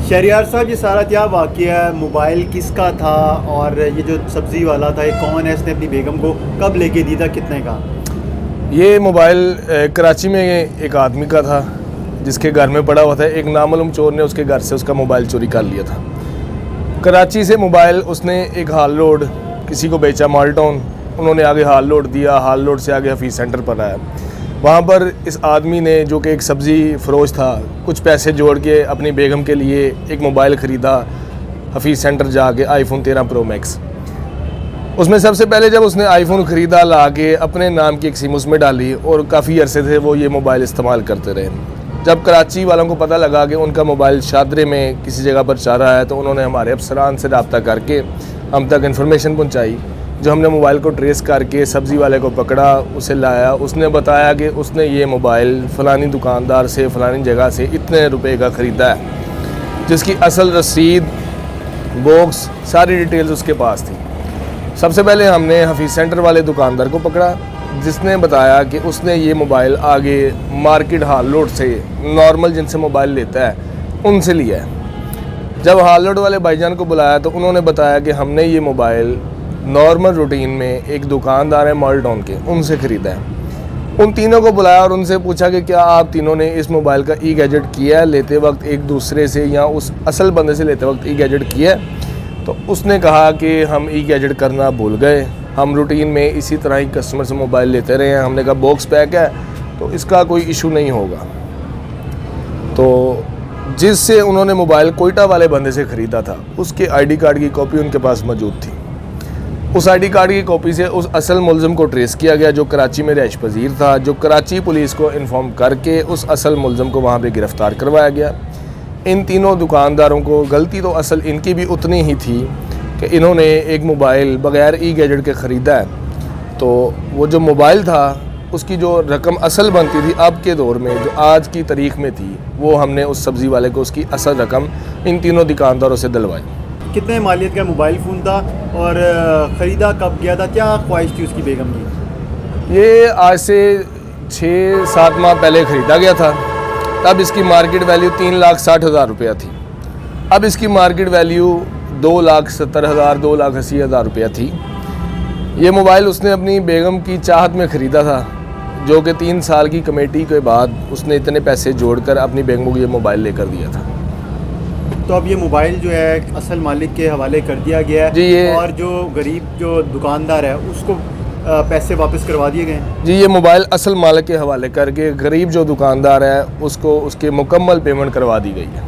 शहरियार साहब, ये सारा क्या वाक़या है? मोबाइल किसका था और ये जो सब्ज़ी वाला था ये कौन है? इसने अपनी बेगम को कब लेके दी था, कितने का? ये मोबाइल कराची में एक आदमी का था जिसके घर में पड़ा हुआ था। एक नामालूम चोर ने उसके घर से उसका मोबाइल चोरी कर लिया था। कराची से मोबाइल उसने एक हाल लोड किसी को बेचा माल टाउन। उन्होंने आगे हाल लोड दिया, हाल लोड से आगे हफीज़ सेंटर पर आया। वहाँ पर इस आदमी ने, जो कि एक सब्ज़ी फ़रोश था, कुछ पैसे जोड़ के अपनी बेगम के लिए एक मोबाइल ख़रीदा हफीज़ सेंटर जाके, आईफोन 13 प्रो मैक्स। उसमें सबसे पहले जब उसने आईफोन ख़रीदा, ला के अपने नाम की एक सिम उसमें डाली और काफ़ी अरसे से वो ये मोबाइल इस्तेमाल करते रहे। जब कराची वालों को पता लगा कि उनका मोबाइल शादरे में किसी जगह पर चल रहा है, तो उन्होंने हमारे अफसरान से रब्ता करके हम तक इन्फॉर्मेशन पहुँचाई। जो हमने मोबाइल को ट्रेस करके सब्ज़ी वाले को पकड़ा, उसे लाया। उसने बताया कि उसने ये मोबाइल फ़लानी दुकानदार से फ़लानी जगह से इतने रुपए का ख़रीदा है, जिसकी असल रसीद, बॉक्स, सारी डिटेल्स उसके पास थी। सबसे पहले हमने हफीज़ सेंटर वाले दुकानदार को पकड़ा, जिसने बताया कि उसने ये मोबाइल आगे मार्केट हाल लोड से, नॉर्मल जिनसे मोबाइल लेता है उनसे लिया है। जब हाल लोड वाले भाईजान को बुलाया तो उन्होंने बताया कि हमने ये मोबाइल नॉर्मल रूटीन में एक दुकानदार है मॉल टाउन के, उनसे ख़रीदा है। उन तीनों को बुलाया और उनसे पूछा कि क्या आप तीनों ने इस मोबाइल का ई गैजेट किया है लेते वक्त एक दूसरे से, या उस असल बंदे से लेते वक्त ई गैजेट किया है? तो उसने कहा कि हम ई गैजेट करना भूल गए, हम रूटीन में इसी तरह ही कस्टमर से मोबाइल लेते रहे हैं। हमने कहा बॉक्स पैक है तो इसका कोई इशू नहीं होगा। तो जिससे उन्होंने मोबाइल कोयटा वाले बंदे से ख़रीदा था, उसके आईडी कार्ड की कॉपी उनके पास मौजूद थी। उस आईडी कार्ड की कॉपी से उस असल मुलज़िम को ट्रेस किया गया, जो कराची में रहाइश पजीर था, जो कराची पुलिस को इन्फॉर्म करके उस असल मुलज़िम को वहाँ पे गिरफ़्तार करवाया गया। इन तीनों दुकानदारों को गलती तो असल इनकी भी उतनी ही थी कि इन्होंने एक मोबाइल बग़ैर ई गैजेट के ख़रीदा है। तो वो जो मोबाइल था उसकी जो रकम असल बनती थी अब के दौर में, जो आज की तारीख़ में थी, वो हमने उस सब्ज़ी वाले को उसकी असल रकम इन तीनों दुकानदारों से दिलवाई। कितने मालियत का मोबाइल फ़ोन था और ख़रीदा कब गया था? क्या ख्वाहिश थी उसकी बेगम की? ये आज से 6-7 माह पहले ख़रीदा गया था। तब इसकी मार्केट वैल्यू 3,60,000 रुपया थी। अब इसकी मार्केट वैल्यू 2,70,000, 2,80,000 रुपया थी। ये मोबाइल उसने अपनी बेगम की चाहत में ख़रीदा था, जो कि 3 साल की कमेटी के बाद उसने इतने पैसे जोड़कर अपनी बेगम को ये मोबाइल लेकर दिया था। तो अब ये मोबाइल जो है असल मालिक के हवाले कर दिया गया है जी, और जो गरीब जो दुकानदार है उसको पैसे वापस करवा दिए गए हैं? जी, ये मोबाइल असल मालिक के हवाले करके गरीब जो दुकानदार है उसको उसके मुकम्मल पेमेंट करवा दी गई है।